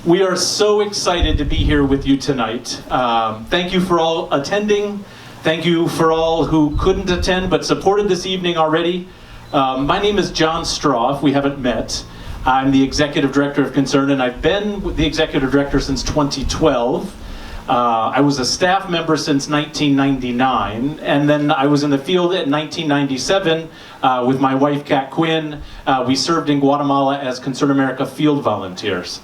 We are so excited to be here with you tonight. Thank you for all attending. Thank you for all who couldn't attend but supported this evening already. My name is John Straw, if we haven't met. I'm the Executive Director of Concern, and I've been the Executive Director since 2012. I was a staff member since 1999, and then I was in the field in 1997 with my wife, Kat Quinn. We served in Guatemala as Concern America field volunteers.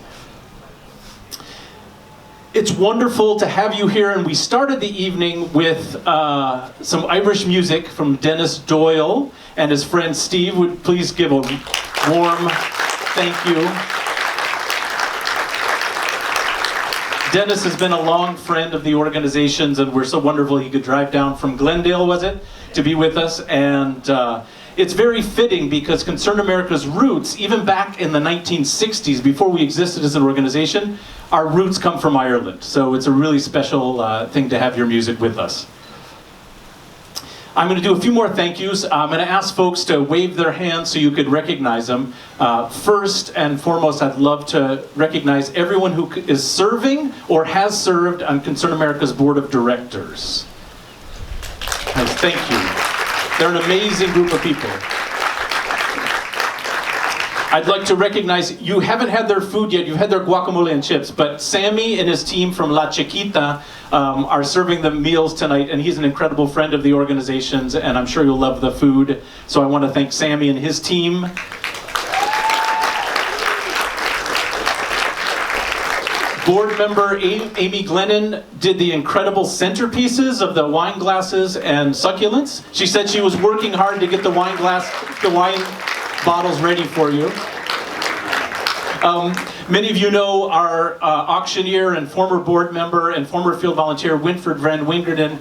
It's wonderful to have you here, and we started the evening with some Irish music from Dennis Doyle and his friend Steve. Would please give a warm thank you. Dennis has been a long friend of the organization's, and we're so wonderful he could drive down from Glendale, was it, to be with us. And it's very fitting because Concern America's roots, even back in the 1960s, before we existed as an organization, our roots come from Ireland. So it's a really special thing to have your music with us. I'm going to do a few more thank yous. I'm going to ask folks to wave their hands so you could recognize them. First and foremost, I'd love to recognize everyone who is serving or has served on Concern America's Board of Directors. Nice, thank you. They're an amazing group of people. I'd like to recognize, you haven't had their food yet, you've had their guacamole and chips, but Sammy and his team from La Chiquita are serving the meals tonight, and he's an incredible friend of the organization's, and I'm sure you'll love the food. So I want to thank Sammy and his team. Board member Amy Glennon did the incredible centerpieces of the wine glasses and succulents. She said she was working hard to get the wine bottles ready for you. Many of you know our auctioneer and former board member and former field volunteer Winfred Van Wingerden.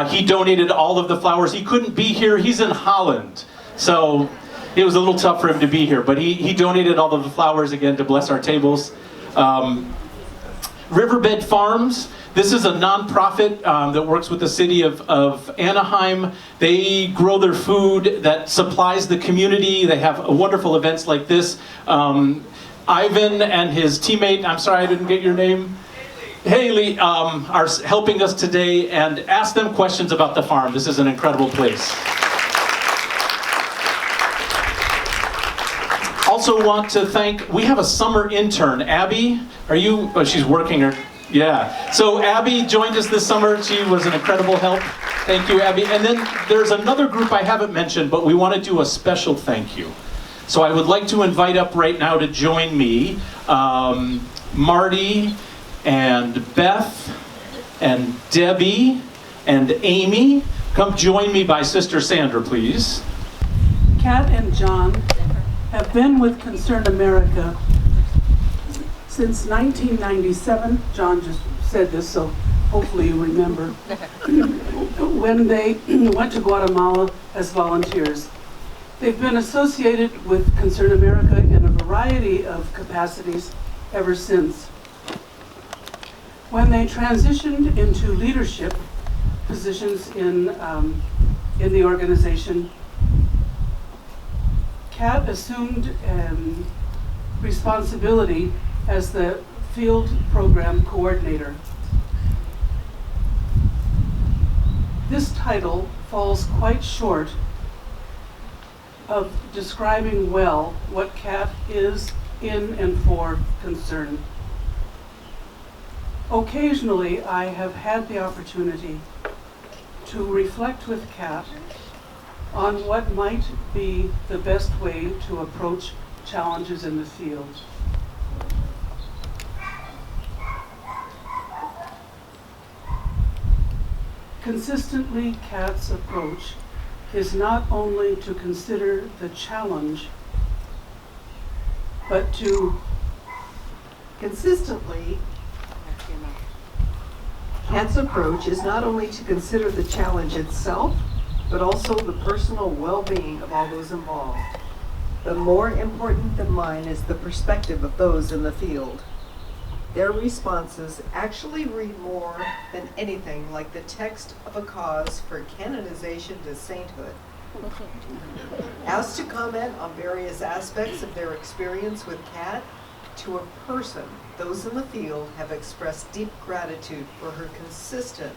He donated all of the flowers. He couldn't be here. He's in Holland. So it was a little tough for him to be here, but he donated all of the flowers again to bless our tables. Riverbed Farms. This is a nonprofit that works with the city of Anaheim. They grow their food that supplies the community. They have wonderful events like this. Ivan and his teammate, I'm sorry I didn't get your name, Haley, are helping us today, and ask them questions about the farm. This is an incredible place. Also want to thank, we have a summer intern, Abby. Are you, oh, she's working her. Yeah, so Abby joined us this summer. She was an incredible help. Thank you, Abby. And then there's another group I haven't mentioned, but we want to do a special thank you. So I would like to invite up right now to join me, Marty and Beth and Debbie and Amy. Come join me by Sister Sandra, please. Kat and John have been with Concern America since 1997, John just said this, so hopefully you remember, when they went to Guatemala as volunteers. They've been associated with Concern America in a variety of capacities ever since. When they transitioned into leadership positions in the organization, Kat assumed responsibility as the field program coordinator. This title falls quite short of describing well what Kat is in and for Concern. Occasionally, I have had the opportunity to reflect with Kat on what might be the best way to approach challenges in the field. Consistently, Kat's approach is not only to consider the challenge, but to Consistently, Kat's approach is not only to consider the challenge itself, but also the personal well-being of all those involved. But more important than mine is the perspective of those in the field. Their responses actually read more than anything like the text of a cause for canonization to sainthood. Asked to comment on various aspects of their experience with Kat, To a person, those in the field have expressed deep gratitude for her consistent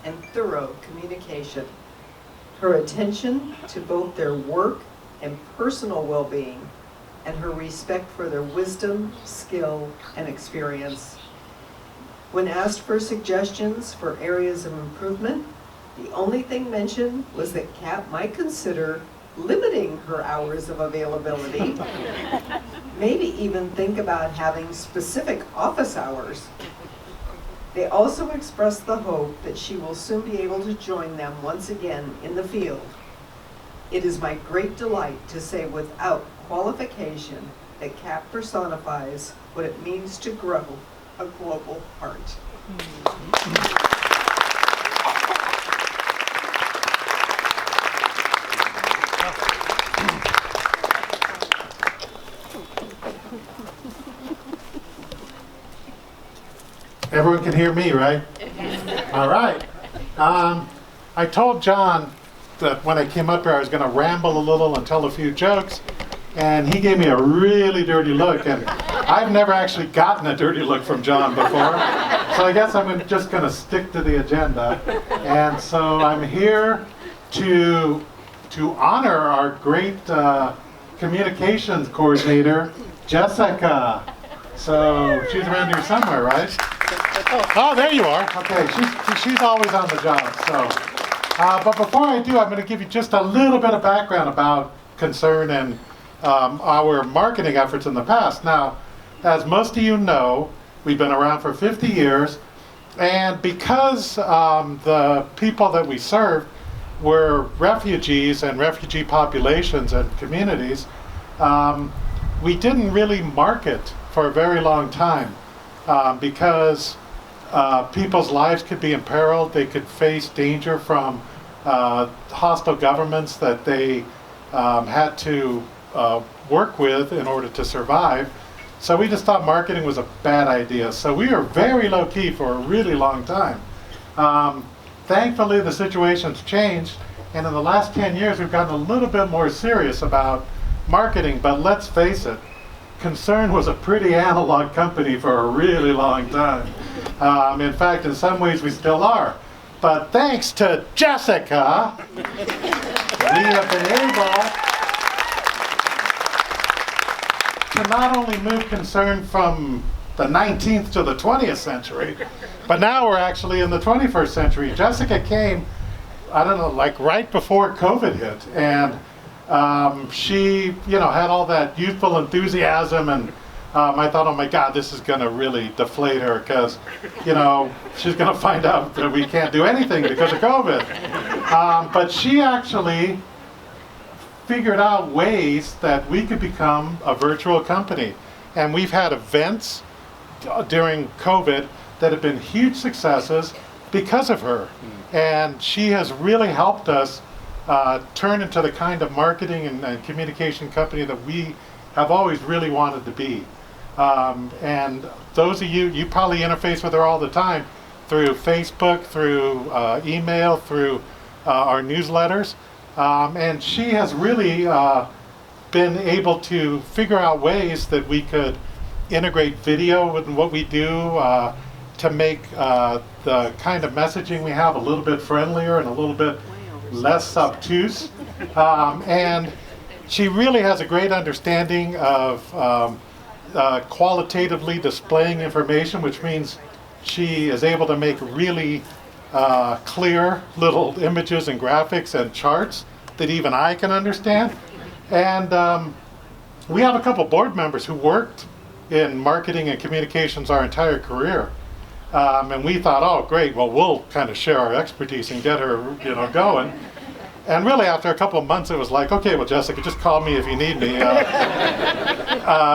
and thorough communication, her attention to both their work and personal well-being, and her respect for their wisdom, skill, and experience. When asked for suggestions for areas of improvement, the only thing mentioned was that Kat might consider limiting her hours of availability, maybe even think about having specific office hours. They also expressed the hope that she will soon be able to join them once again in the field. It is my great delight to say without qualification that Kat personifies what it means to grow a global heart. Everyone can hear me, right? All right. I told John that when I came up here I was going to ramble a little and tell a few jokes, and he gave me a really dirty look, and I've never actually gotten a dirty look from John before, so I guess I'm just going to stick to the agenda. And so I'm here to honor our great communications coordinator, Jessica. So she's around here somewhere, right? Oh, there you are. Okay, she's always on the job. So, but before I do, I'm going to give you just a little bit of background about Concern and our marketing efforts in the past. Now, as most of you know, we've been around for 50 years, and because the people that we served were refugees and refugee populations and communities, we didn't really market for a very long time because people's lives could be imperiled. They could face danger from hostile governments that they had to work with in order to survive. So we just thought marketing was a bad idea. So we were very low-key for a really long time. Thankfully, the situation's changed, and in the last 10 years, we've gotten a little bit more serious about marketing. But let's face it, Concern was a pretty analog company for a really long time. In fact, in some ways, we still are. But thanks to Jessica, we have been able to not only move Concern from the 19th to the 20th century, but now we're actually in the 21st century. Jessica came, I don't know, like right before COVID hit, and she, had all that youthful enthusiasm, and I thought, oh my God, this is going to really deflate her because, she's going to find out that we can't do anything because of COVID. But she actually figured out ways that we could become a virtual company. And we've had events during COVID that have been huge successes because of her. And she has really helped us turn into the kind of marketing and communication company that we have always really wanted to be. And those of you probably interface with her all the time through Facebook, through email, through our newsletters. And she has really been able to figure out ways that we could integrate video with what we do to make the kind of messaging we have a little bit friendlier and a little bit less obtuse. And she really has a great understanding of qualitatively displaying information, which means she is able to make really clear little images and graphics and charts that even I can understand. And we have a couple board members who worked in marketing and communications our entire career. And we thought, oh, great, well, we'll kind of share our expertise and get her, going. And really, after a couple of months, it was like, okay, well, Jessica, just call me if you need me.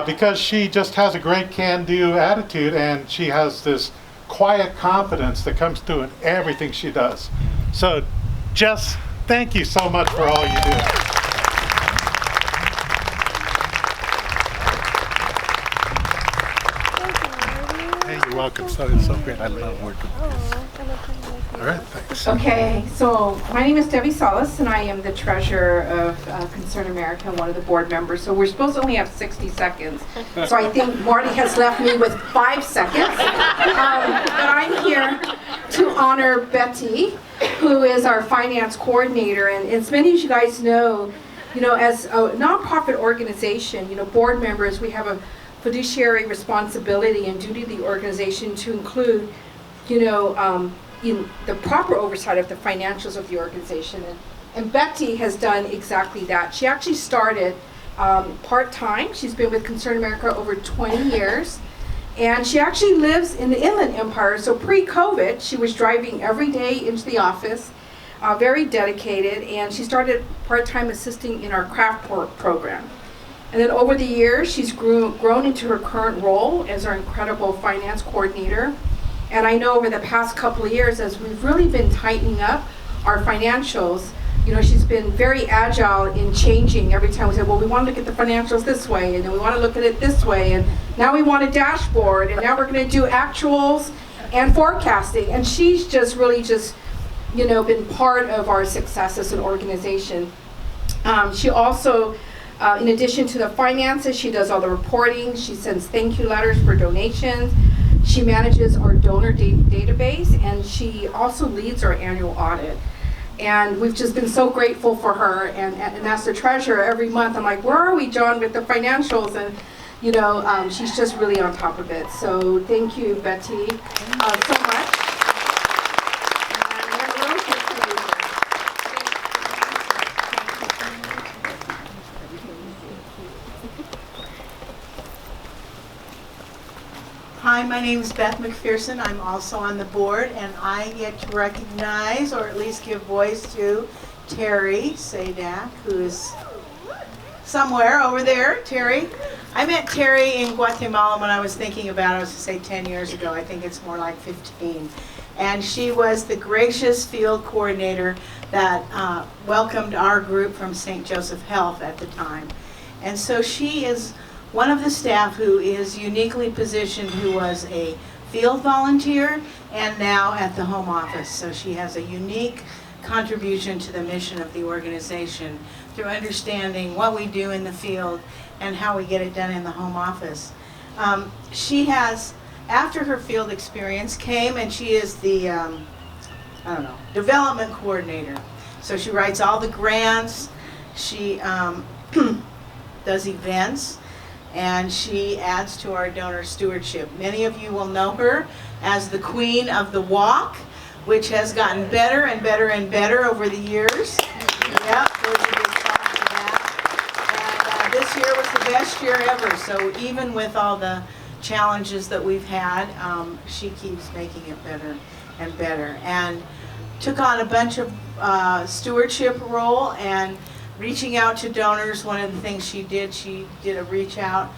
Because she just has a great can-do attitude, and she has this quiet confidence that comes through in everything she does. So, Jess, thank you so much for all you do. Hey, you're welcome. So it's so great. I love working with you. All right, thanks. Okay, so my name is Debbie Salas, and I am the treasurer of Concern America and one of the board members. So we're supposed to only have 60 seconds. So I think Marty has left me with 5 seconds. But I'm here to honor Betty, who is our finance coordinator. And as many of you guys know, as a nonprofit organization, board members, we have a fiduciary responsibility and duty of the organization to include, in the proper oversight of the financials of the organization. And Betty has done exactly that. She actually started part-time. She's been with Concern America over 20 years. And she actually lives in the Inland Empire. So pre-COVID, she was driving every day into the office, very dedicated. And she started part-time assisting in our craft program. And then over the years, she's grown into her current role as our incredible finance coordinator. And I know over the past couple of years, as we've really been tightening up our financials, she's been very agile in changing every time we say, well, we want to look at the financials this way, and then we want to look at it this way, and now we want a dashboard, and now we're going to do actuals and forecasting. And she's just really been part of our success as an organization. She also, in addition to the finances, she does all the reporting. She sends thank you letters for donations. She manages our donor database, and she also leads our annual audit. And we've just been so grateful for her. And as the treasurer, every month I'm like, where are we, John, with the financials? And she's just really on top of it. So thank you, Betty, so much. Hi, my name is Beth McPherson. I'm also on the board, and I get to recognize, or at least give voice to, Terry Sadak, who is somewhere over there. Terry. I met Terry in Guatemala when I was thinking about it. I was to say 10 years ago. I think it's more like 15. And she was the gracious field coordinator that welcomed our group from St. Joseph Health at the time. And so she is one of the staff who is uniquely positioned, who was a field volunteer and now at the home office. So she has a unique contribution to the mission of the organization through understanding what we do in the field and how we get it done in the home office. She has, after her field experience, came and she is the, development coordinator. So she writes all the grants, she does events, and she adds to our donor stewardship. Many of you will know her as the Queen of the Walk, which has gotten better and better and better over the years. Yep, those are big talks for that. And this year was the best year ever. So even with all the challenges that we've had, she keeps making it better and better. And took on a bunch of stewardship role and reaching out to donors. One of the things she did a reach out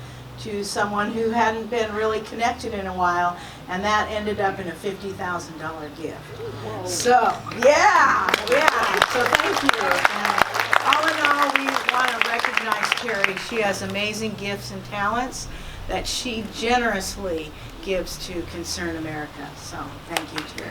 to someone who hadn't been really connected in a while, and that ended up in a $50,000 gift. Whoa. So, yeah. So thank you. And all in all, we want to recognize Terry. She has amazing gifts and talents that she generously gives to Concern America. So thank you, Terry.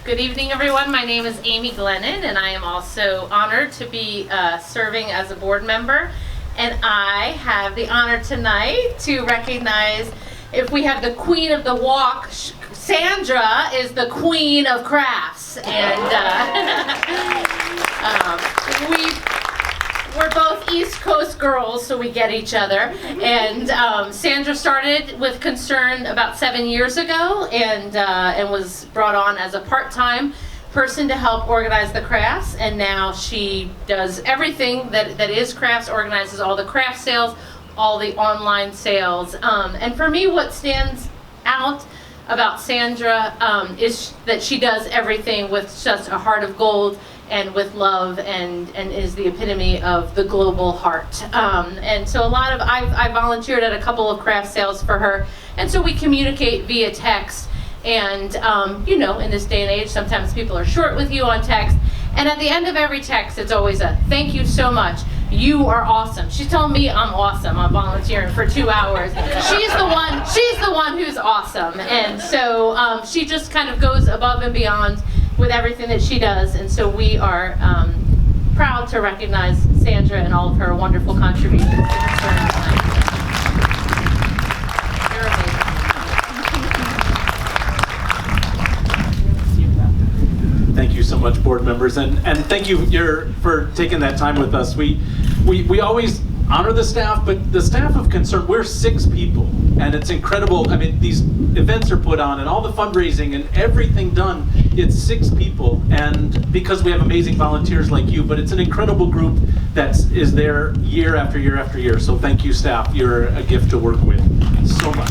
Good evening, everyone. My name is Amy Glennon, and I am also honored to be serving as a board member. And I have the honor tonight to recognize, if we have the Queen of the Walk, Sandra is the Queen of Crafts. And we're both East Coast girls, so we get each other. And Sandra started with Concern about 7 years ago, and was brought on as a part-time person to help organize the crafts. And now she does everything that is crafts, organizes all the craft sales, all the online sales. And for me, what stands out about Sandra is that she does everything with just a heart of gold and with love, and is the epitome of the global heart. And so I volunteered at a couple of craft sales for her, and so we communicate via text. And in this day and age, sometimes people are short with you on text, And at the end of every text, it's always a thank you so much. You are awesome. She's telling me I'm awesome. I'm volunteering for 2 hours. She's the one who's awesome. And so she just kind of goes above and beyond with everything that she does. And so we are proud to recognize Sandra and all of her wonderful contributions to Concern tonight. You're amazing. Thank you so much, board members, and thank you for taking that time with us. We always honor the staff, but the staff of Concern, we're 6 people, and it's incredible. I mean, these events are put on, and all the fundraising and everything done, it's 6 people, and because we have amazing volunteers like you, but it's an incredible group that is there year after year after year. So thank you, staff. You're a gift to work with so much.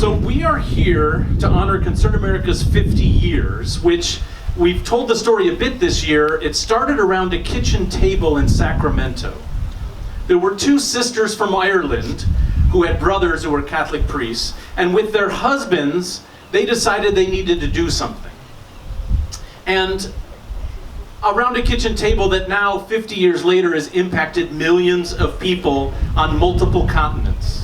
So we are here to honor Concern America's 50 years, which we've told the story a bit this year. It started around a kitchen table in Sacramento. There were 2 sisters from Ireland who had brothers who were Catholic priests, and with their husbands, they decided they needed to do something. And around a kitchen table that now, 50 years later, has impacted millions of people on multiple continents.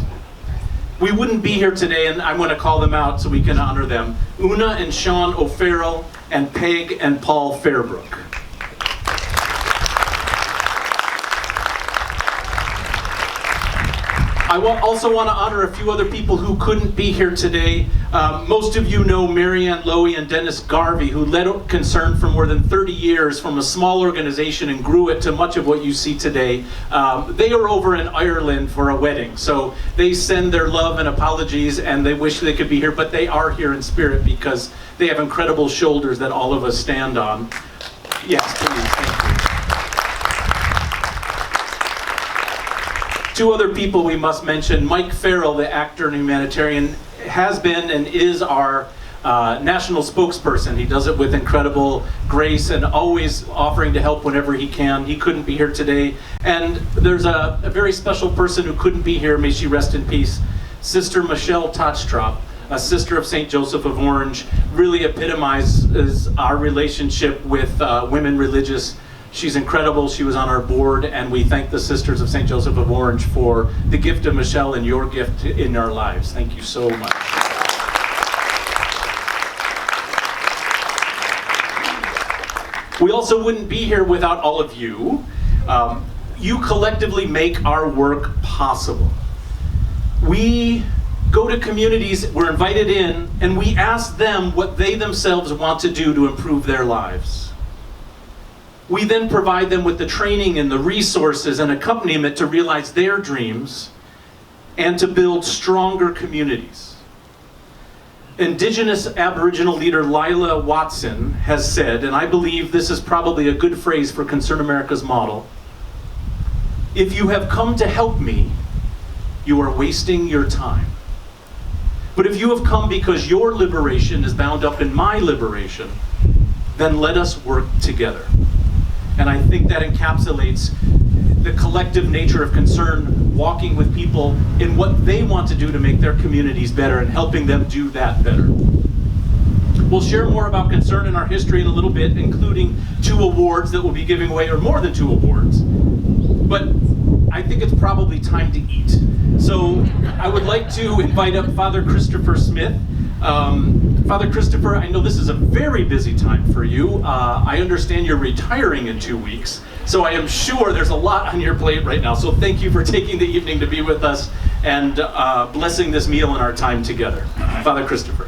We wouldn't be here today, and I'm going to call them out so we can honor them. Una and Sean O'Farrell and Peg and Paul Fairbrook. I also want to honor a few other people who couldn't be here today. Most of you know Marianne Lowy and Dennis Garvey, who led Concern for more than 30 years from a small organization and grew it to much of what you see today. They are over in Ireland for a wedding, so they send their love and apologies, and they wish they could be here, but they are here in spirit because they have incredible shoulders that all of us stand on. Yes, please, thank you. 2 other people we must mention. Mike Farrell, the actor and humanitarian, has been and is our national spokesperson. He does it with incredible grace and always offering to help whenever he can. He couldn't be here today. And there's a very special person who couldn't be here, may she rest in peace, Sister Michelle Tochtrop, a sister of St. Joseph of Orange, really epitomizes our relationship with women religious. She's incredible. She was on our board, and we thank the Sisters of St. Joseph of Orange for the gift of Michelle and your gift in our lives. Thank you so much. We also wouldn't be here without all of you. You collectively make our work possible. We go to communities, we're invited in, and we ask them what they themselves want to do to improve their lives. We then provide them with the training and the resources and accompaniment to realize their dreams and to build stronger communities. Indigenous Aboriginal leader Lila Watson has said, and I believe this is probably a good phrase for Concern America's model, "If you have come to help me, you are wasting your time. But if you have come because your liberation is bound up in my liberation, then let us work together." And I think that encapsulates the collective nature of Concern, walking with people in what they want to do to make their communities better and helping them do that better. We'll share more about Concern and our history in a little bit, including 2 awards that we'll be giving away, or more than 2 awards. But I think it's probably time to eat. So I would like to invite up Father Christopher Smith. Father Christopher, I know this is a very busy time for you. I understand you're retiring in 2 weeks, so I am sure there's a lot on your plate right now. So thank you for taking the evening to be with us and blessing this meal and our time together. Father Christopher.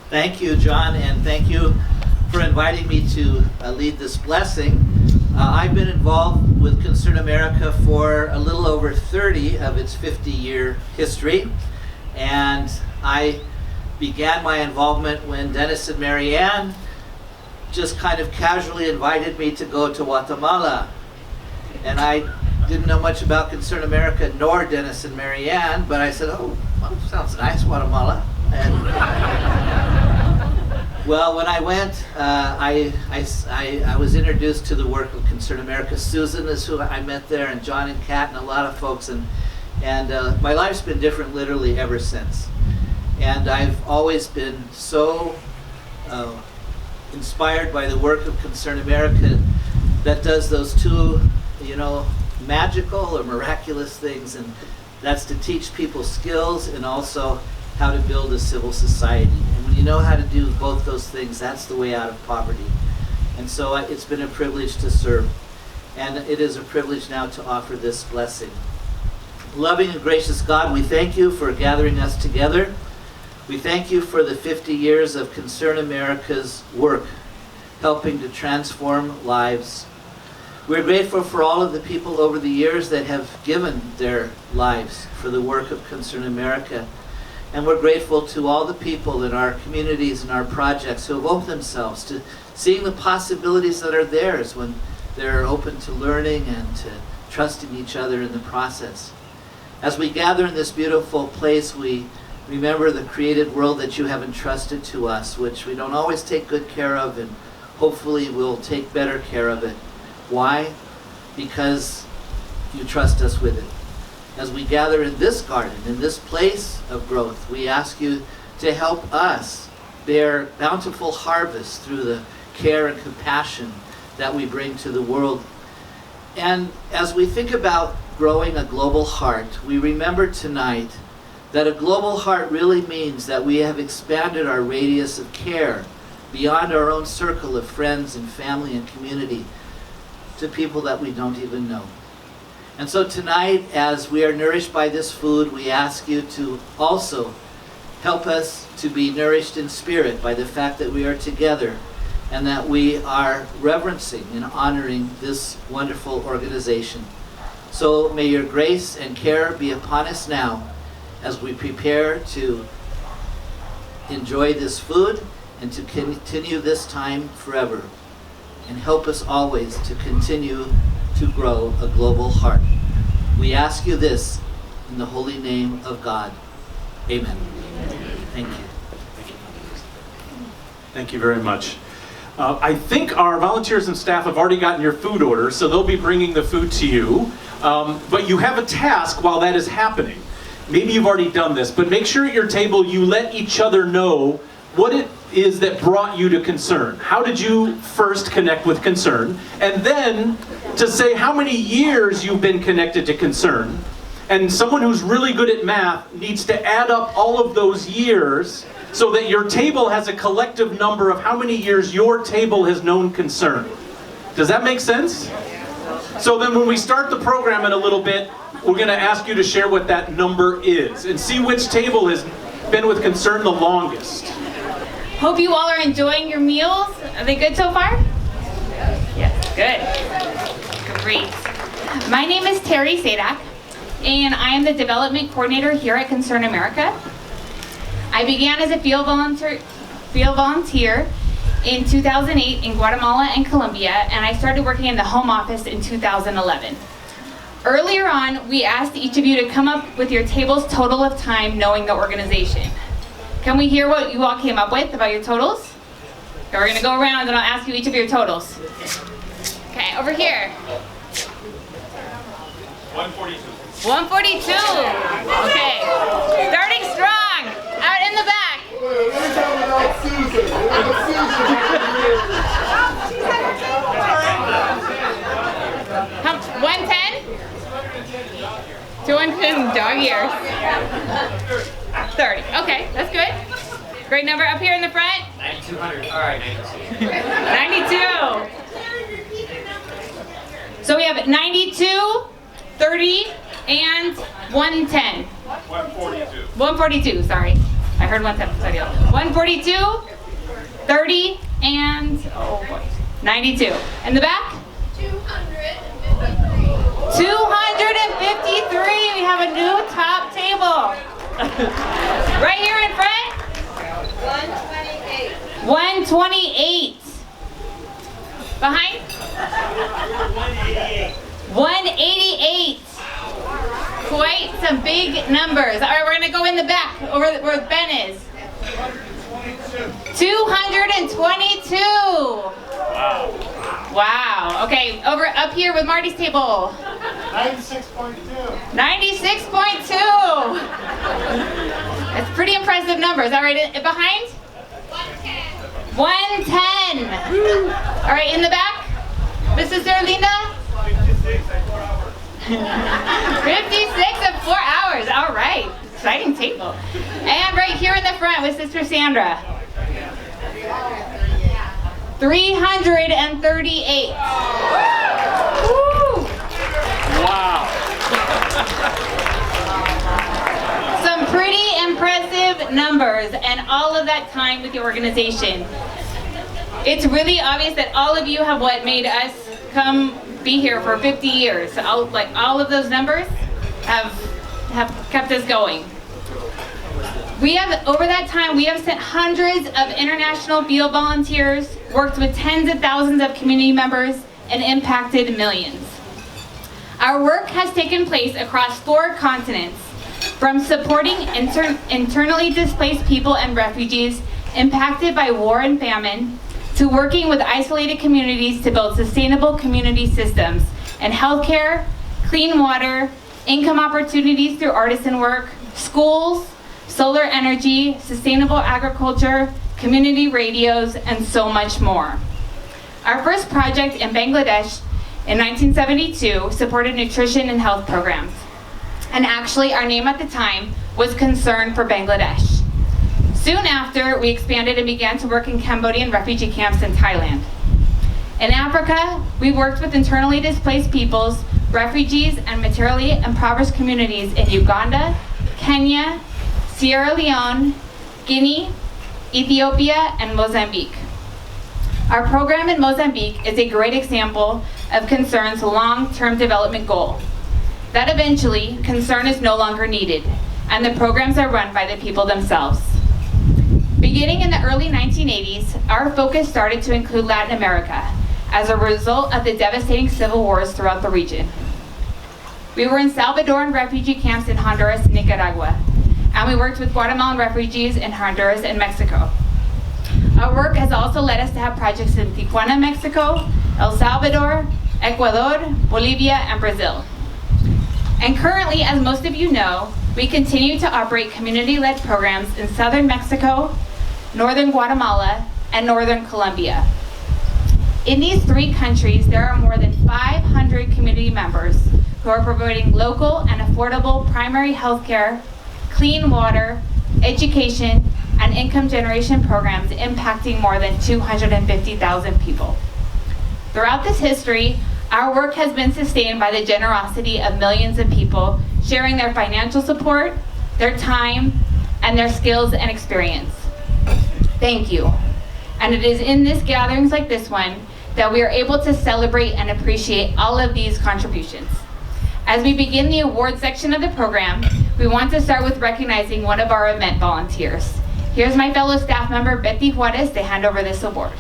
Thank you, John, and thank you for inviting me to lead this blessing. I've been involved with Concern America for a little over 30 of its 50-year history, and I began my involvement when Dennis and Marianne just kind of casually invited me to go to Guatemala. And I didn't know much about Concern America nor Dennis and Marianne, but I said, "Oh, well, sounds nice, Guatemala." And well, when I went, I was introduced to the work of Concern America. Susan is who I met there, and John and Kat and a lot of folks, and my life's been different literally ever since. And I've always been so inspired by the work of Concern America that does those two, magical or miraculous things, and that's to teach people skills and also how to build a civil society. And when you know how to do both those things, that's the way out of poverty. And so it's been a privilege to serve, and it is a privilege now to offer this blessing. Loving and gracious God, we thank you for gathering us together. We thank you for the 50 years of Concern America's work, helping to transform lives. We're grateful for all of the people over the years that have given their lives for the work of Concern America. And we're grateful to all the people in our communities and our projects who have opened themselves to seeing the possibilities that are theirs when they're open to learning and to trusting each other in the process. As we gather in this beautiful place, we remember the created world that you have entrusted to us, which we don't always take good care of, and hopefully we'll take better care of it. Why? Because you trust us with it. As we gather in this garden, in this place of growth, we ask you to help us bear bountiful harvest through the care and compassion that we bring to the world. And as we think about growing a global heart, we remember tonight that a global heart really means that we have expanded our radius of care beyond our own circle of friends and family and community to people that we don't even know. And so tonight, as we are nourished by this food, we ask you to also help us to be nourished in spirit by the fact that we are together and that we are reverencing and honoring this wonderful organization. So may your grace and care be upon us now as we prepare to enjoy this food and to continue this time forever. And help us always to continue to grow a global heart. We ask you this in the holy name of God. Amen. Thank you. Thank you very much. I think our volunteers and staff have already gotten your food order, so they'll be bringing the food to you. But you have a task while that is happening. Maybe you've already done this, but make sure at your table you let each other know what it is that brought you to Concern. How did you first connect with Concern? And then to say how many years you've been connected to Concern. And someone who's really good at math needs to add up all of those years so that your table has a collective number of how many years your table has known Concern. Does that make sense? So then when we start the program in a little bit, we're going to ask you to share what that number is and see which table has been with Concern the longest. Hope you all are enjoying your meals. Are they good so far? Yes, good. Great. My name is Terry Sadak, and I am the development coordinator here at Concern America. I began as a field volunteer in 2008 in Guatemala and Colombia, and I started working in the home office in 2011. Earlier on, we asked each of you to come up with your table's total of time knowing the organization. Can we hear what you all came up with about your totals? Okay, we're going to go around and I'll ask you each of your totals. Okay, over here. 142. 142. Okay. Starting strong. Out in the back. 110? 210 dog ears. 30. Okay, that's good. Great number. Up here in the front? 9,200. All right, 92. 92. So we have 92, 30, and 110. 142. 142, sorry. I heard 110. 142, 30, and 92. In the back? 253. We have a new top table. Right here in front? 128. 128. Behind? 188. Quite some big numbers. All right, we're going to go in the back, over where Ben is. 222. Wow. Okay, up here with Marty's table. 96.2. 96.2. That's pretty impressive numbers. All right, behind? 110. All right, in the back? Mrs. Linda? 56 and 4 hours. All right, exciting table. And right here in the front with Sister Sandra. 338. Woo! Wow. Some pretty impressive numbers and all of that time with the organization. It's really obvious that all of you have what made us come be here for 50 years. All of those numbers have kept us going. We have, over that time, we have sent hundreds of international field volunteers, worked with tens of thousands of community members, and impacted millions. Our work has taken place across 4 continents, from supporting internally displaced people and refugees impacted by war and famine, to working with isolated communities to build sustainable community systems and healthcare, clean water, income opportunities through artisan work, schools, solar energy, sustainable agriculture, community radios, and so much more. Our first project in Bangladesh in 1972 supported nutrition and health programs. And actually, our name at the time was Concern for Bangladesh. Soon after, we expanded and began to work in Cambodian refugee camps in Thailand. In Africa, we worked with internally displaced peoples, refugees, and materially impoverished communities in Uganda, Kenya, Sierra Leone, Guinea, Ethiopia, and Mozambique. Our program in Mozambique is a great example of Concern's long-term development goal. That eventually, Concern is no longer needed, and the programs are run by the people themselves. Beginning in the early 1980s, our focus started to include Latin America as a result of the devastating civil wars throughout the region. We were in Salvadoran refugee camps in Honduras and Nicaragua, and we worked with Guatemalan refugees in Honduras and Mexico. Our work has also led us to have projects in Tijuana, Mexico, El Salvador, Ecuador, Bolivia, and Brazil. And currently, as most of you know, we continue to operate community-led programs in southern Mexico, northern Guatemala, and northern Colombia. In these 3 countries, there are more than 500 community members who are providing local and affordable primary health care, clean water, education, and income generation programs impacting more than 250,000 people. Throughout this history, our work has been sustained by the generosity of millions of people sharing their financial support, their time, and their skills and experience. Thank you. And it is in these gatherings like this one that we are able to celebrate and appreciate all of these contributions. As we begin the award section of the program, we want to start with recognizing one of our event volunteers. Here's my fellow staff member, Betty Juarez, to hand over this award.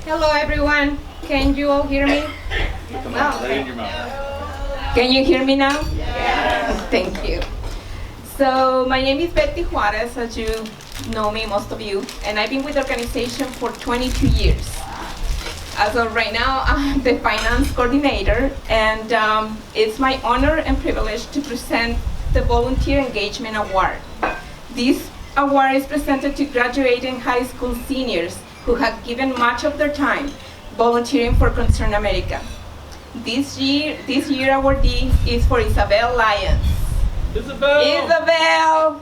Hello everyone, can you all hear me? Wow. Can you hear me now? Yes. Thank you. So my name is Betty Juarez, as you know me, most of you, and I've been with the organization for 22 years. As of right now, I'm the finance coordinator, and it's my honor and privilege to present the Volunteer Engagement Award. This award is presented to graduating high school seniors who have given much of their time volunteering for Concern America. This year awardee is for Isabel Lyons. Isabel! Isabel!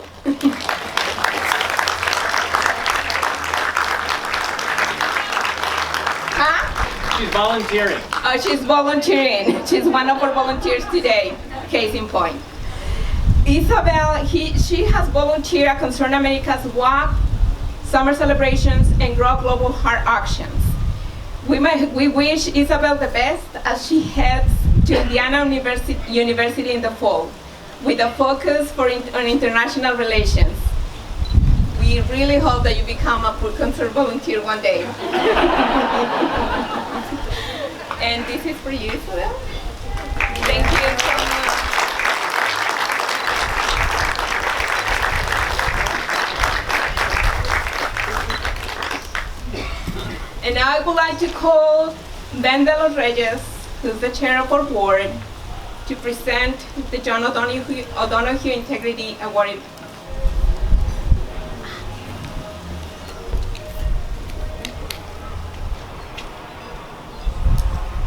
Huh? She's volunteering. Oh, she's volunteering. She's one of our volunteers today, case in point. Isabel, she has volunteered at Concern America's WAC, summer celebrations, and Grow Global Heart Actions. We wish Isabel the best as she heads to Indiana University in the fall, with a focus on international relations. We really hope that you become a Concern volunteer one day. And this is for you, Isabel. Thank you so much. And now I would like to call Ben De Los Reyes, who's the chair of our board, to present the John O'Donohue Integrity Award.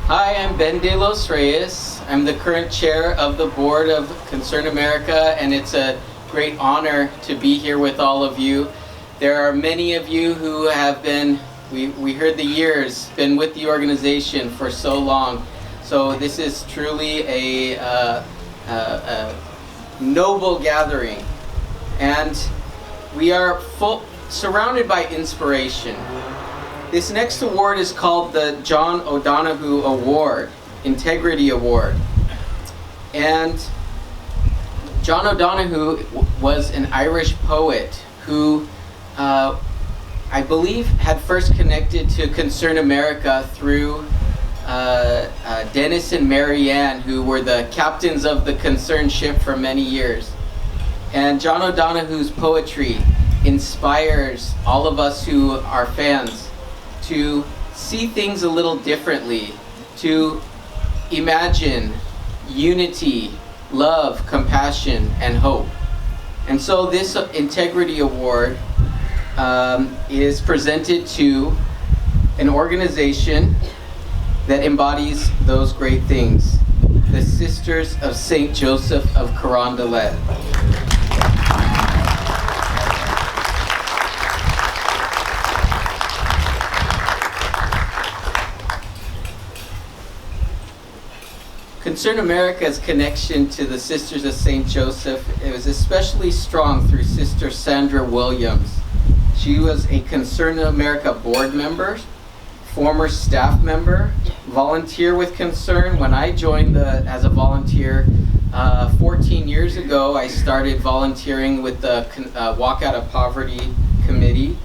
Hi, I'm Ben De Los Reyes. I'm the current chair of the board of Concern America, and it's a great honor to be here with all of you. There are many of you who have been, we heard the years, been with the organization for so long. So this is truly a noble gathering. And we are surrounded by inspiration. This next award is called the John O'Donohue Award, Integrity Award. And John O'Donohue was an Irish poet who I believe had first connected to Concern America through Dennis and Mary Ann, who were the captains of the Concern ship for many years. And John O'Donohue's poetry inspires all of us who are fans to see things a little differently, to imagine unity, love, compassion, and hope. And so this Integrity Award is presented to an organization that embodies those great things, the Sisters of St. Joseph of Carondelet. Concern America's connection to the Sisters of St. Joseph, it was especially strong through Sister Sandra Williams. She was a Concern America board member, former staff member, volunteer with Concern. When I joined as a volunteer 14 years ago, I started volunteering with the Walk Out of Poverty Committee.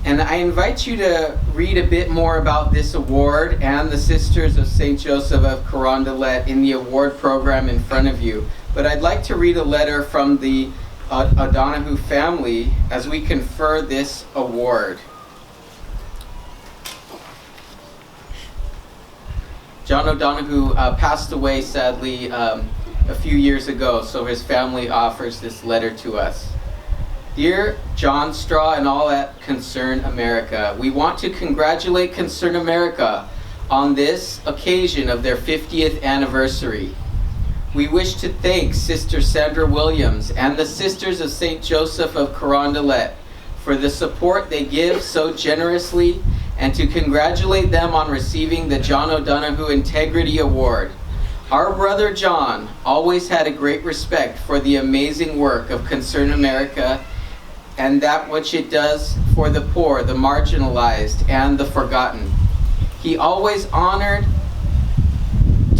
And I invite you to read a bit more about this award and the Sisters of St. Joseph of Carondelet in the award program in front of you. But I'd like to read a letter from the O'Donohue family as we confer this award. John O'Donohue passed away sadly a few years ago, so his family offers this letter to us. Dear John Straw and all at Concern America, we want to congratulate Concern America on this occasion of their 50th anniversary. We wish to thank Sister Sandra Williams and the Sisters of St. Joseph of Carondelet for the support they give so generously, and to congratulate them on receiving the John O'Donohue Integrity Award. Our brother John always had a great respect for the amazing work of Concern America and that which it does for the poor, the marginalized, and the forgotten. He always honored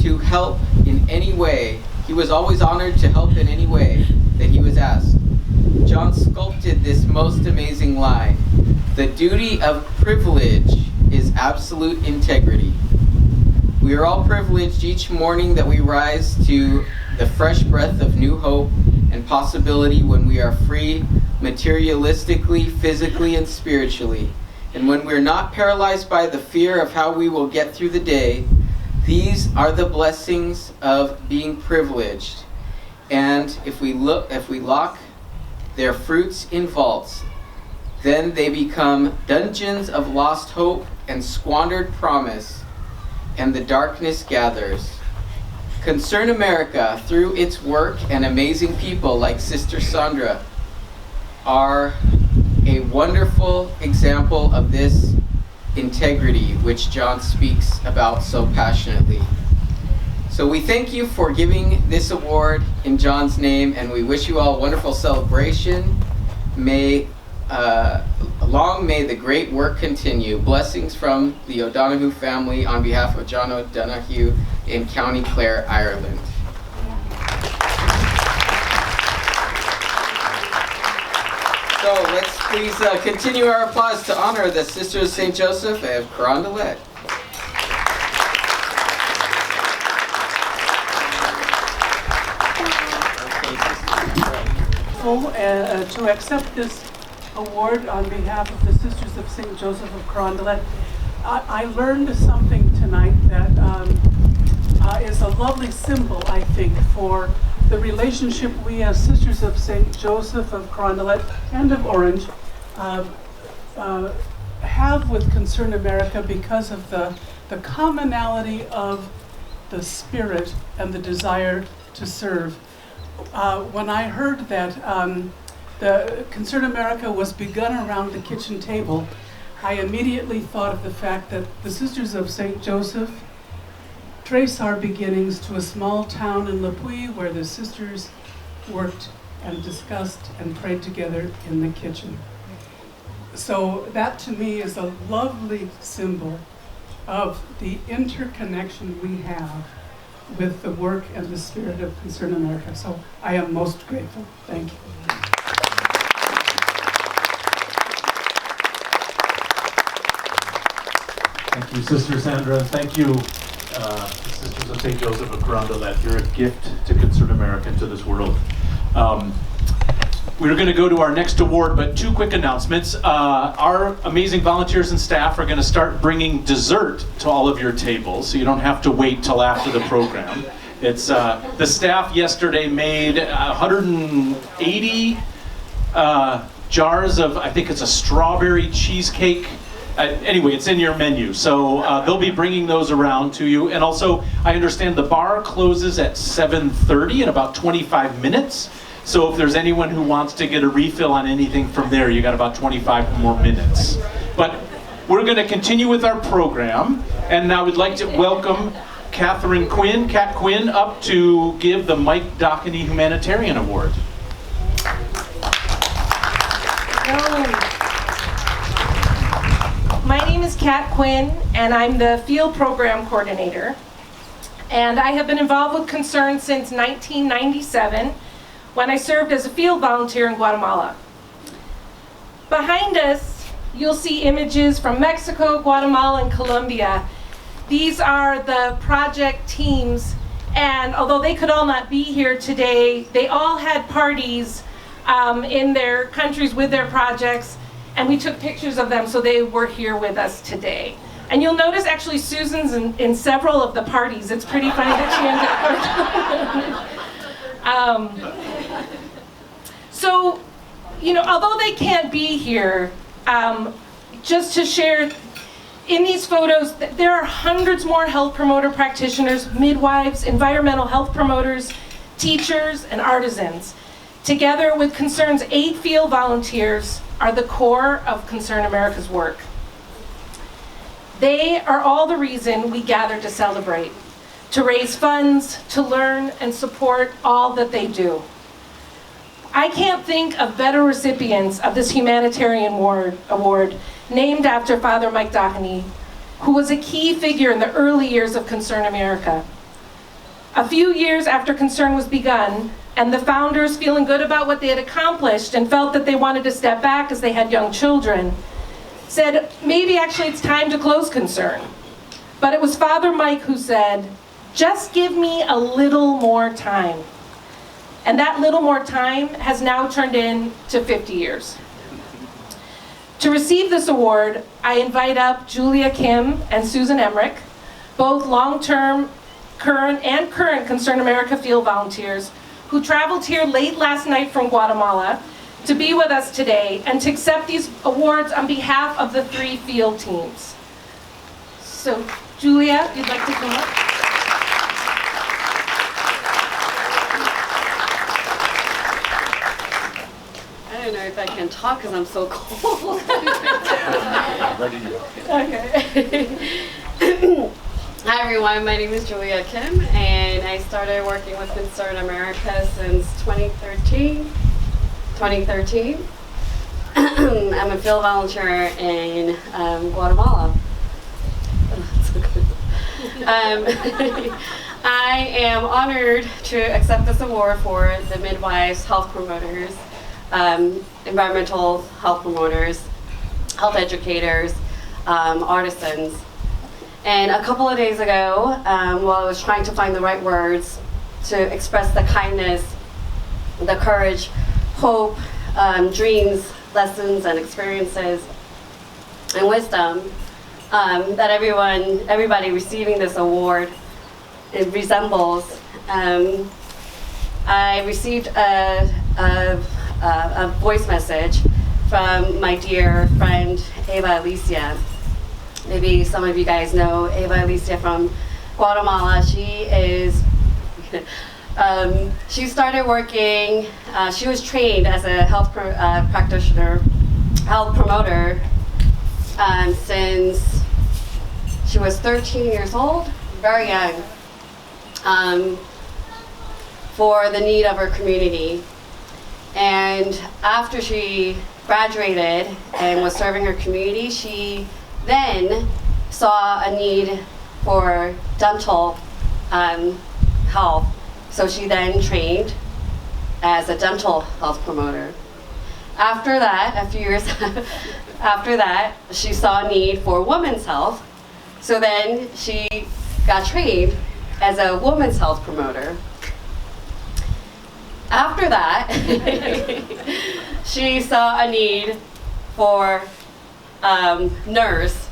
to help in any way. He was always honored to help in any way that he was asked. John sculpted this most amazing line: the duty of privilege is absolute integrity. We are all privileged each morning that we rise to the fresh breath of new hope and possibility when we are free materialistically, physically, and spiritually. And when we're not paralyzed by the fear of how we will get through the day, these are the blessings of being privileged. And if we lock their fruits in vaults, then they become dungeons of lost hope and squandered promise, and the darkness gathers. Concern America, through its work and amazing people like Sister Sandra, are a wonderful example of this integrity which John speaks about so passionately. So we thank you for giving this award in John's name, and we wish you all a wonderful celebration. Long may the great work continue. Blessings from the O'Donohue family on behalf of John O'Donohue in County Clare, Ireland. So let's please continue our applause to honor the Sisters of St. Joseph of Carondelet. To accept this award on behalf of the Sisters of St. Joseph of Carondelet. I learned something tonight that is a lovely symbol, I think, for the relationship we as Sisters of St. Joseph of Carondelet and of Orange have with Concern America because of the commonality of the spirit and the desire to serve. When I heard that the Concern America was begun around the kitchen table, I immediately thought of the fact that the Sisters of St. Joseph trace our beginnings to a small town in Lepuy where the sisters worked and discussed and prayed together in the kitchen. So that to me is a lovely symbol of the interconnection we have with the work and the spirit of Concern America. So I am most grateful. Thank you. Thank you, Sister Sandra. Thank you, Sisters of St. Joseph of Carondelet. You're a gift to Concern America and to this world. We're going to go to our next award, but two quick announcements. Our amazing volunteers and staff are going to start bringing dessert to all of your tables, so you don't have to wait till after the program. It's the staff yesterday made 180 jars of, I think it's a strawberry cheesecake. Anyway, it's in your menu, so they'll be bringing those around to you. And also, I understand the bar closes at 7:30 in about 25 minutes. So if there's anyone who wants to get a refill on anything from there, you got about 25 more minutes. But we're going to continue with our program, and now we'd like to welcome Catherine Quinn, Cat Quinn, up to give the Mike Doheny Humanitarian Award. My name is Cat Quinn, and I'm the Field Program Coordinator. And I have been involved with Concern since 1997, when I served as a field volunteer in Guatemala. Behind us, you'll see images from Mexico, Guatemala, and Colombia. These are the project teams, and although they could all not be here today, they all had parties in their countries with their projects, and we took pictures of them, so they were here with us today. And you'll notice actually Susan's in several of the parties. It's pretty funny that she ended up. So, you know, although they can't be here, just to share, in these photos, there are hundreds more health promoter practitioners, midwives, environmental health promoters, teachers, and artisans. Together with Concern's 8 field volunteers are the core of Concern America's work. They are all the reason we gather to celebrate, to raise funds, to learn and support all that they do. I can't think of better recipients of this humanitarian award named after Father Mike Doheny, who was a key figure in the early years of Concern America. A few years after Concern was begun, and the founders, feeling good about what they had accomplished and felt that they wanted to step back as they had young children, said, maybe actually it's time to close Concern. But it was Father Mike who said, just give me a little more time. And that little more time has now turned into 50 years. To receive this award, I invite up Julia Kim and Susan Emmerich, both long-term, current Concern America field volunteers, who traveled here late last night from Guatemala to be with us today and to accept these awards on behalf of the 3 field teams. So, Julia, if you'd like to come up. I don't know if I can talk because I'm so cold. Okay. Hi everyone, my name is Julia Kim, and I started working with Concern America since 2013. I'm a field volunteer in Guatemala. I am honored to accept this award for the midwives, health promoters, environmental health promoters, health educators, artisans. And a couple of days ago, while I was trying to find the right words to express the kindness, the courage, hope, dreams lessons and experiences and wisdom that everybody receiving this award it resembles. I received a voice message from my dear friend Eva Alicia. Maybe some of you guys know Eva Alicia from Guatemala. She is, she started working, she was trained as a health practitioner, health promoter since she was 13 years old, very young, for the need of her community. And after she graduated and was serving her community, she then saw a need for dental health. So she then trained as a dental health promoter. After that, a few years after that, she saw a need for women's health. So then she got trained as a women's health promoter. After that, she saw a need for nurse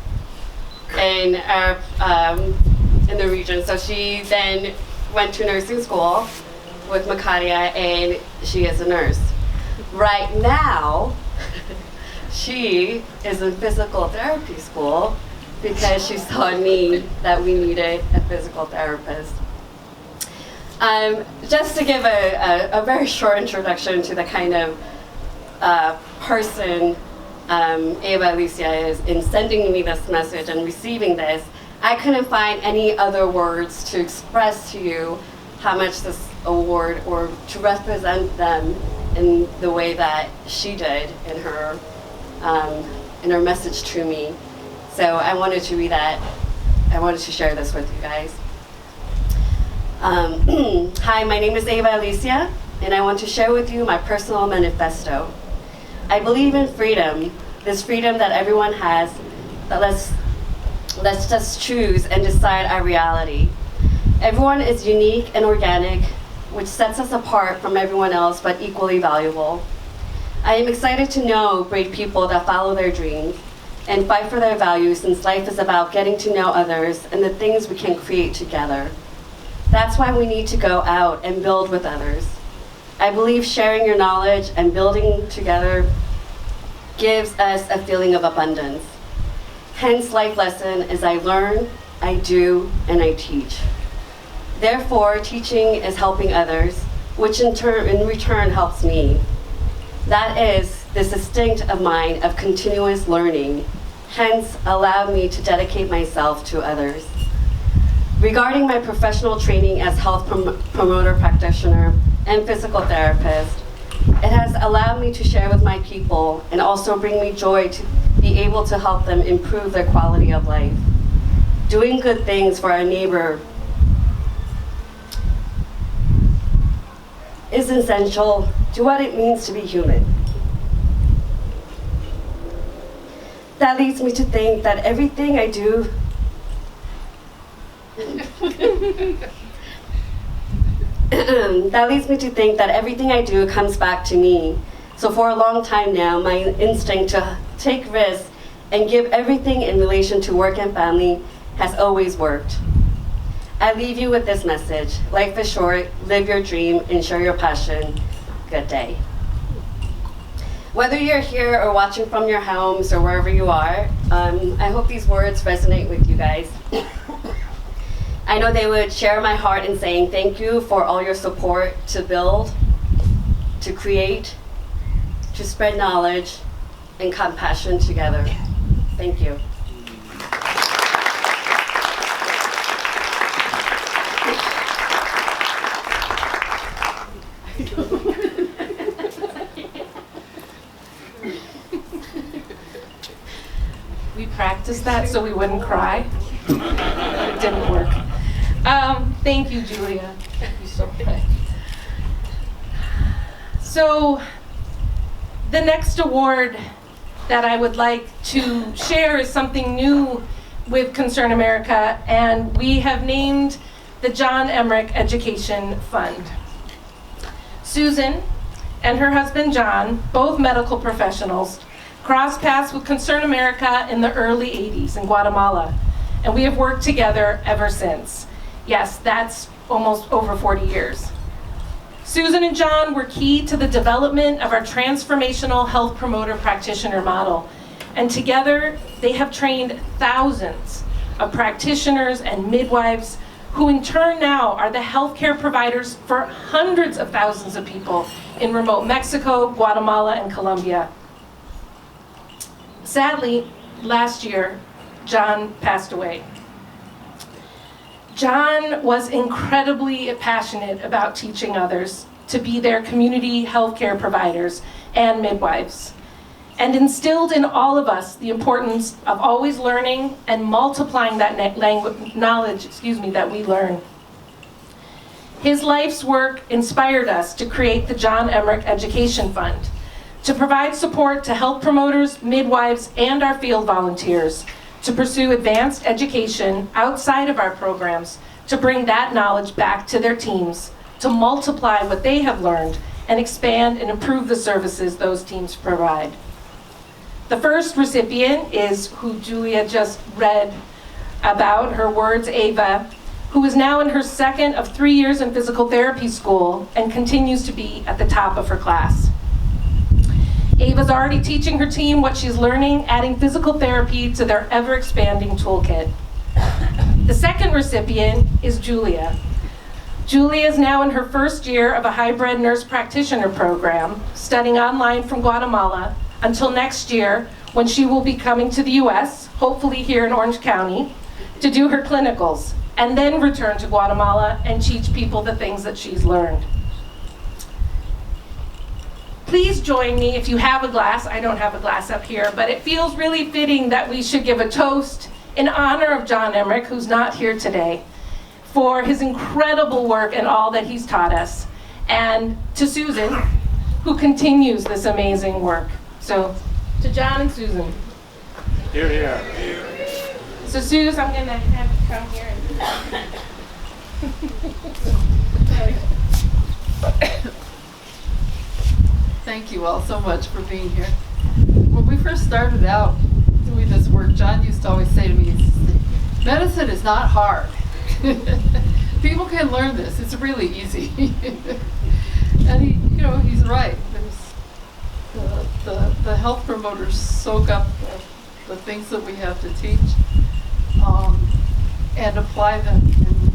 in the region. So she then went to nursing school with Macaria, and she is a nurse. Right now, she is in physical therapy school because she saw a need that we needed a physical therapist. Just to give a very short introduction to the kind of person Eva Alicia is in sending me this message and receiving this, I couldn't find any other words to express to you how much this award, or to represent them in the way that she did in her message to me. So I wanted to read that. I wanted to share this with you guys. Hi, my name is Eva Alicia, and I want to share with you my personal manifesto. I believe in freedom, this freedom that everyone has, that let's just choose and decide our reality. Everyone is unique and organic, which sets us apart from everyone else, but equally valuable. I am excited to know brave people that follow their dreams and fight for their values, since life is about getting to know others and the things we can create together. That's why we need to go out and build with others. I believe sharing your knowledge and building together gives us a feeling of abundance. Hence, life lesson is I learn, I do, and I teach. Therefore, teaching is helping others, which in return helps me. That is this instinct of mine of continuous learning, hence allowed me to dedicate myself to others. Regarding my professional training as health promoter practitioner and physical therapist, it has allowed me to share with my people and also bring me joy to be able to help them improve their quality of life. Doing good things for our neighbor is essential to what it means to be human. That leads me to think that everything I do comes back to me. So for a long time now, my instinct to take risks and give everything in relation to work and family has always worked. I leave you with this message. Life is short, live your dream, and share your passion. Good day. Whether you're here or watching from your homes or wherever you are, I hope these words resonate with you guys. I know they would share my heart in saying thank you for all your support to build, to create, to spread knowledge and compassion together. Thank you. We practiced that so we wouldn't cry. It didn't work. Thank you, Julia. Thank you so much. So, the next award that I would like to share is something new with Concern America, and we have named the John Emmerich Education Fund. Susan and her husband John, both medical professionals, crossed paths with Concern America in the early 80s in Guatemala, and we have worked together ever since. Yes, that's almost over 40 years. Susan and John were key to the development of our transformational health promoter practitioner model, and together they have trained thousands of practitioners and midwives who in turn now are the healthcare providers for hundreds of thousands of people in remote Mexico, Guatemala, and Colombia. Sadly, last year, John passed away. John was incredibly passionate about teaching others to be their community healthcare providers and midwives, and instilled in all of us the importance of always learning and multiplying that knowledge that we learn. His life's work inspired us to create the John Emmerich Education Fund, to provide support to health promoters, midwives, and our field volunteers to pursue advanced education outside of our programs, to bring that knowledge back to their teams, to multiply what they have learned, and expand and improve the services those teams provide. The first recipient is who Julia just read about, her words, Ava, who is now in her second of 3 years in physical therapy school and continues to be at the top of her class. Ava's already teaching her team what she's learning, adding physical therapy to their ever-expanding toolkit. The second recipient is Julia. Julia is now in her first year of a hybrid nurse practitioner program, studying online from Guatemala until next year when she will be coming to the US, hopefully here in Orange County, to do her clinicals, and then return to Guatemala and teach people the things that she's learned. Please join me if you have a glass. I don't have a glass up here, but it feels really fitting that we should give a toast in honor of John Emmerich, who's not here today, for his incredible work and all that he's taught us, and to Susan, who continues this amazing work. So, to John and Susan. Here, here. So Susan, I'm gonna have you come here and Thank you all so much for being here. When we first started out doing this work, John used to always say to me, medicine is not hard. People can learn this. It's really easy. And he's right. The health promoters soak up the things that we have to teach and apply them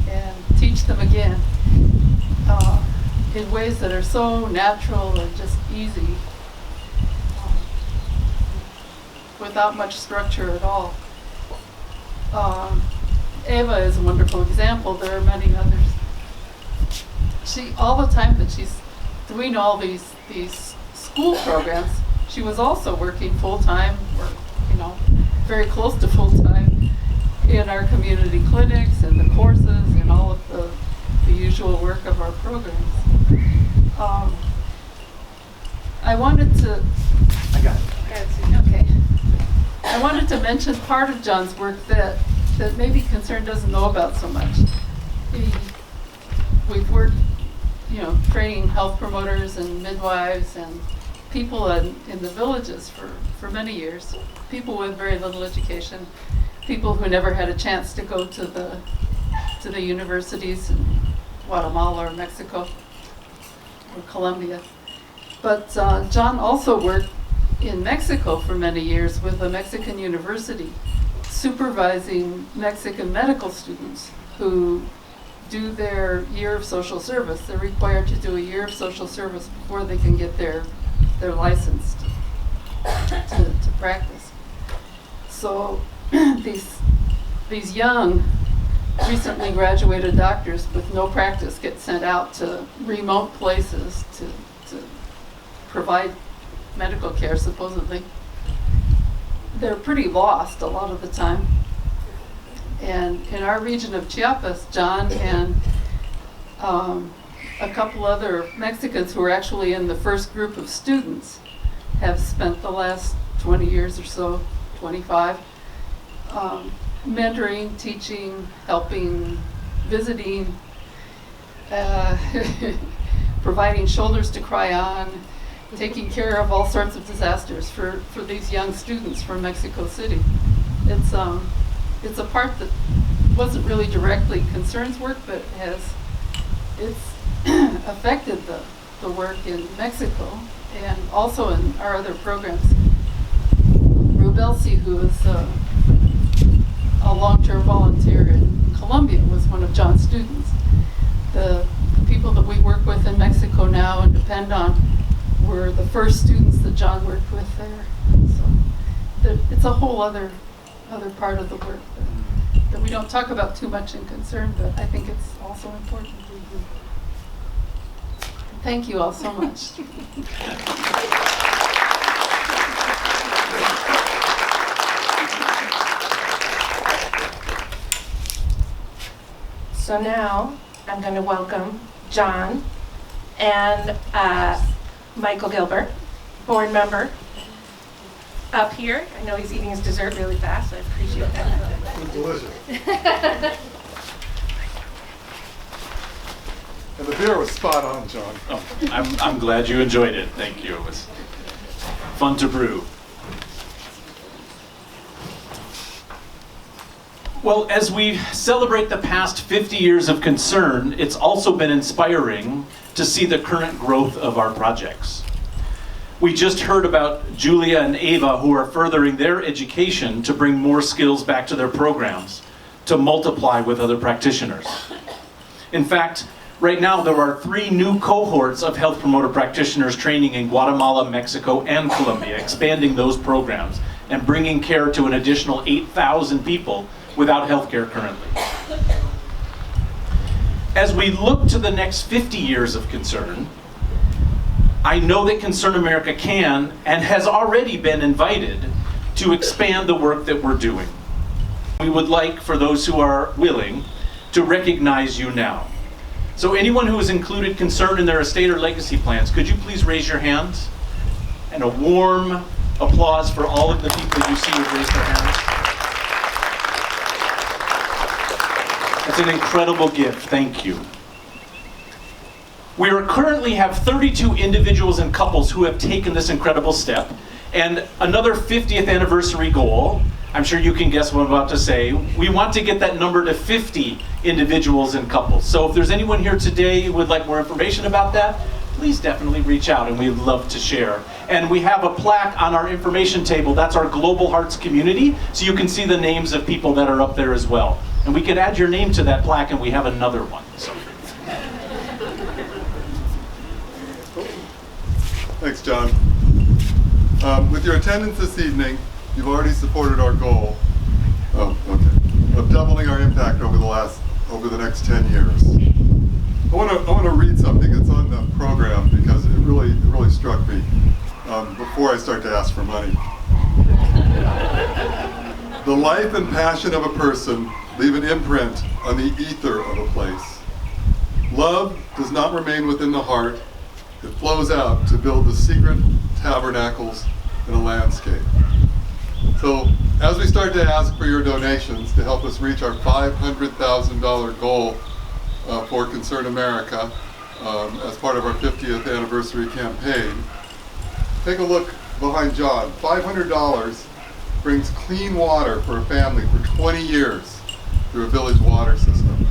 and teach them again in ways that are so natural and just easy, without much structure at all. Ava is a wonderful example. There are many others. All the time that she's doing all these school programs, she was also working full-time, or very close to full-time, in our community clinics and the courses and all of the usual work of our programs. I wanted to mention part of John's work that maybe Concern doesn't know about so much. We've worked, training health promoters and midwives and people in the villages for many years. People with very little education, people who never had a chance to go to the universities in Guatemala or Mexico or Colombia. But John also worked in Mexico for many years with a Mexican university, supervising Mexican medical students who do their year of social service. They're required to do a year of social service before they can get their license to practice. So these young, recently graduated doctors with no practice get sent out to remote places to provide medical care, supposedly. They're pretty lost a lot of the time. And in our region of Chiapas, John and a couple other Mexicans who are actually in the first group of students have spent the last 20 years or so, 25, mentoring, teaching, helping, visiting, providing shoulders to cry on, taking care of all sorts of disasters for these young students from Mexico City. It's a part that wasn't really directly Concern's work, but it's affected the work in Mexico and also in our other programs. Rubelsi, who is a long-term volunteer in Colombia, was one of John's students. The people that we work with in Mexico now and depend on were the first students that John worked with there. So it's a whole other part of the work that we don't talk about too much in Concern, but I think it's also important. Thank you all so much. So now I'm going to welcome John and Michael Gilbert, board member, up here. I know he's eating his dessert really fast. I appreciate that. Delicious. And the beer was spot on, John. Oh, I'm glad you enjoyed it. Thank you. It was fun to brew. Well, as we celebrate the past 50 years of Concern, it's also been inspiring to see the current growth of our projects. We just heard about Julia and Ava, who are furthering their education to bring more skills back to their programs, to multiply with other practitioners. In fact, right now there are 3 new cohorts of health promoter practitioners training in Guatemala, Mexico, and Colombia, expanding those programs and bringing care to an additional 8,000 people without health care currently. As we look to the next 50 years of Concern, I know that Concern America can and has already been invited to expand the work that we're doing. We would like, for those who are willing, to recognize you now. So anyone who has included Concern in their estate or legacy plans, could you please raise your hands? And a warm applause for all of the people you see who raised their hands. It's an incredible gift. Thank you. We currently have 32 individuals and couples who have taken this incredible step, and another 50th anniversary goal. I'm sure you can guess what I'm about to say. We want to get that number to 50 individuals and couples. So if there's anyone here today who would like more information about that, please definitely reach out, and we'd love to share. And we have a plaque on our information table. That's our Global Hearts community, so you can see the names of people that are up there as well. And we could add your name to that plaque, and we have another one. So. Thanks, John. With your attendance this evening, you've already supported our goal of doubling our impact over the next 10 years. I want to read something that's on the program because it really struck me before I start to ask for money. The life and passion of a person leave an imprint on the ether of a place. Love does not remain within the heart. It flows out to build the secret tabernacles in a landscape. So as we start to ask for your donations to help us reach our $500,000 goal for Concern America as part of our 50th anniversary campaign, take a look behind John. $500 brings clean water for a family for 20 years through a village water system.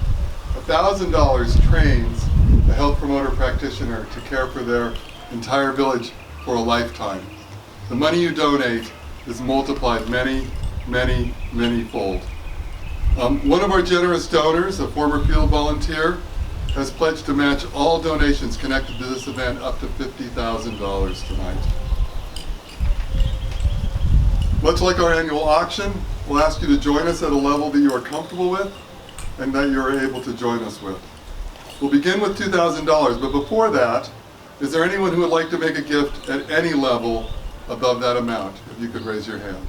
$1,000 trains a health promoter practitioner to care for their entire village for a lifetime. The money you donate is multiplied many, many, many-fold. One of our generous donors, a former field volunteer, has pledged to match all donations connected to this event up to $50,000 tonight. Much like our annual auction, we'll ask you to join us at a level that you are comfortable with and that you're able to join us with. We'll begin with $2,000, but before that, is there anyone who would like to make a gift at any level above that amount? If you could raise your hand.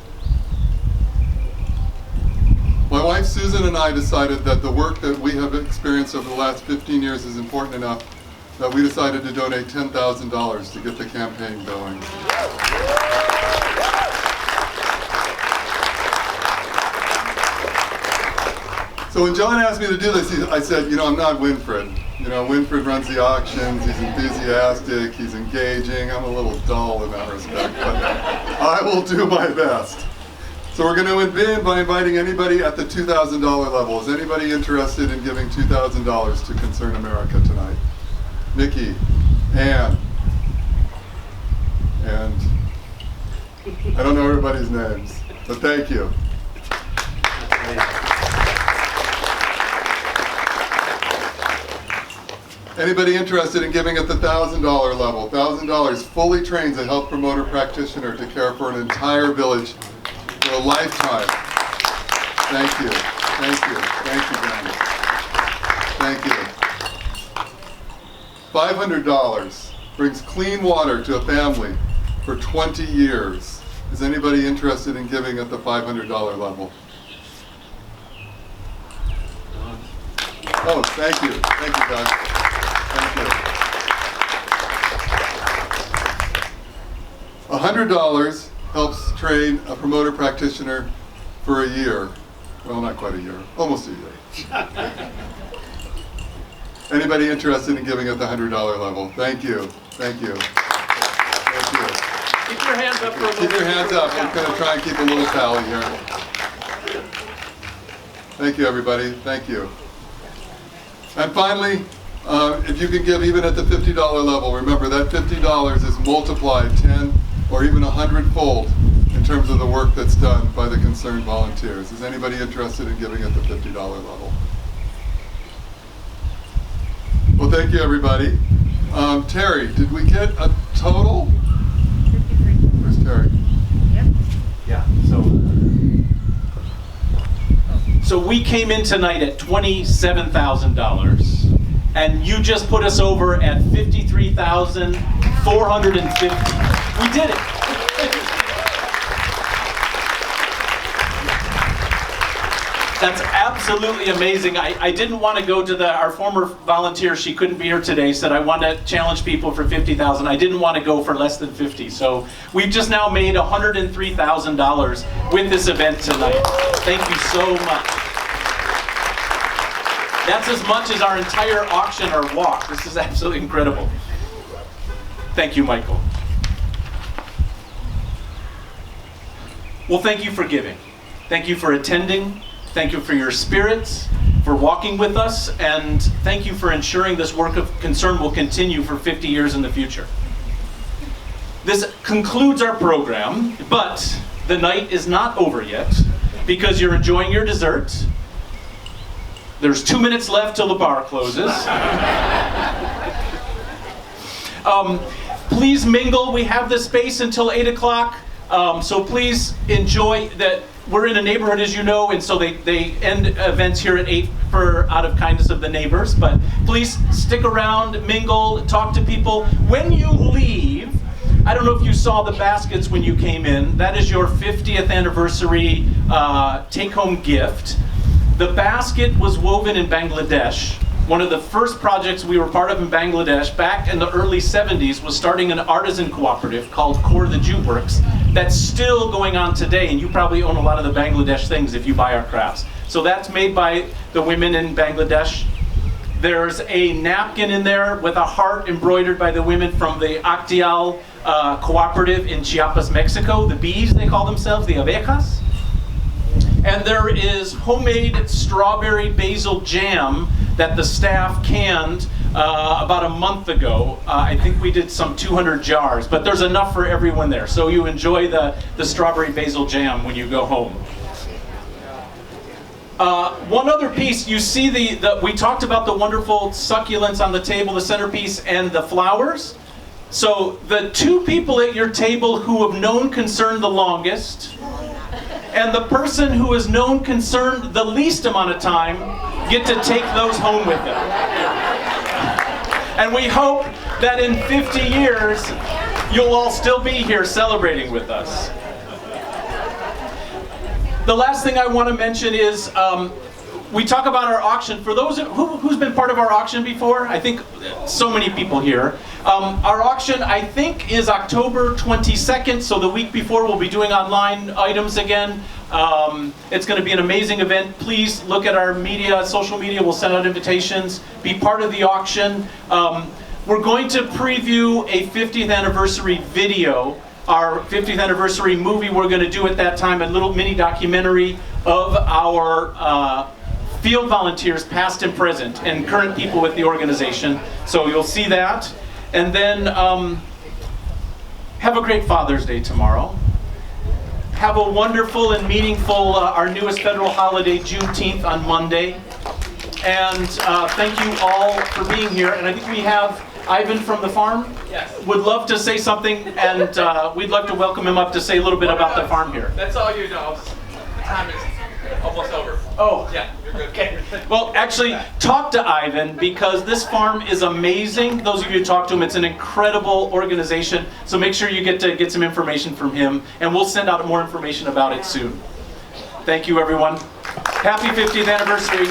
My wife Susan and I decided that the work that we have experienced over the last 15 years is important enough that we decided to donate $10,000 to get the campaign going. So So when John asked me to do this, I said, you know, I'm not Winfred. You know, Winfred runs the auctions, he's enthusiastic, he's engaging. I'm a little dull in that respect, but I will do my best. So we're going to begin by inviting anybody at the $2,000 level. Is anybody interested in giving $2,000 to Concern America tonight? Nikki, Ann, and I don't know everybody's names, but thank you. Anybody interested in giving at the $1,000 level? $1,000 fully trains a health promoter practitioner to care for an entire village for a lifetime. Thank you. Thank you. Thank you, guys. Thank you. $500 brings clean water to a family for 20 years. Is anybody interested in giving at the $500 level? Oh, thank you. Thank you, Doug. Thank you. $100 helps train a promoter practitioner for a year. Well, not quite a year, almost a year. Anybody interested in giving at the $100 level? Thank you. Thank you. Thank you. Keep your hands up for a little Keep your hands up. We're going to try and keep a little tally here. Thank you, everybody. Thank you. And finally, if you can give even at the $50 level, remember that $50 is multiplied 10 or even 100-fold in terms of the work that's done by the concerned volunteers. Is anybody interested in giving at the $50 level? Well, thank you, everybody. Terry, did we get a total? 53. Where's Terry? Yep. Yeah, so we came in tonight at $27,000, and you just put us over at $53,450. We did it. That's absolutely amazing. I didn't want to go to our former volunteer, she couldn't be here today, said I want to challenge people for $50,000. I didn't want to go for less than 50. So we've just now made $103,000 with this event tonight. Thank you so much. That's as much as our entire auction or walk. This is absolutely incredible. Thank you, Michael. Well, thank you for giving. Thank you for attending. Thank you for your spirits, for walking with us, and thank you for ensuring this work of concern will continue for 50 years in the future. This concludes our program, but the night is not over yet because you're enjoying your dessert. There's 2 minutes left till the bar closes. Please mingle. We have this space until 8 o'clock, so please enjoy that. We're in a neighborhood, as you know, and so they end events here at 8 out of kindness of the neighbors. But please stick around, mingle, talk to people. When you leave, I don't know if you saw the baskets when you came in. That is your 50th anniversary take-home gift. The basket was woven in Bangladesh. One of the first projects we were part of in Bangladesh back in the early 70s was starting an artisan cooperative called Core the Jute Works that's still going on today, and you probably own a lot of the Bangladesh things if you buy our crafts. So that's made by the women in Bangladesh. There's a napkin in there with a heart embroidered by the women from the Actial cooperative in Chiapas, Mexico. The bees, they call themselves, the abejas. And there is homemade strawberry basil jam that the staff canned about a month ago. I think we did some 200 jars, but there's enough for everyone there. So you enjoy the strawberry basil jam when you go home. One other piece, you see we talked about the wonderful succulents on the table, the centerpiece, and the flowers. So the two people at your table who have known concern the longest, and the person who has known concern the least amount of time, get to take those home with them. And we hope that in 50 years, you'll all still be here celebrating with us. The last thing I want to mention is, we talk about our auction. For those who's been part of our auction before, I think so many people here. Our auction, I think, is October 22nd, so the week before we'll be doing online items again. It's going to be an amazing event. Please look at our media, social media. We'll send out invitations. Be part of the auction. We're going to preview a 50th anniversary video, our 50th anniversary movie we're going to do at that time, a little mini documentary of our field volunteers, past and present, and current people with the organization. So you'll see that. And then have a great Father's Day tomorrow. Have a wonderful and meaningful, our newest federal holiday, Juneteenth on Monday. And thank you all for being here. And I think we have Ivan from the farm. Yes. Would love to say something, and we'd love to welcome him up to say a little bit about the farm here. That's all you know. The time is almost over. Oh. Yeah, you're good. Okay. Well, actually, talk to Ivan, because this farm is amazing. Those of you who talk to him, it's an incredible organization. So make sure you get some information from him, and we'll send out more information about it soon. Thank you, everyone. Happy 50th anniversary.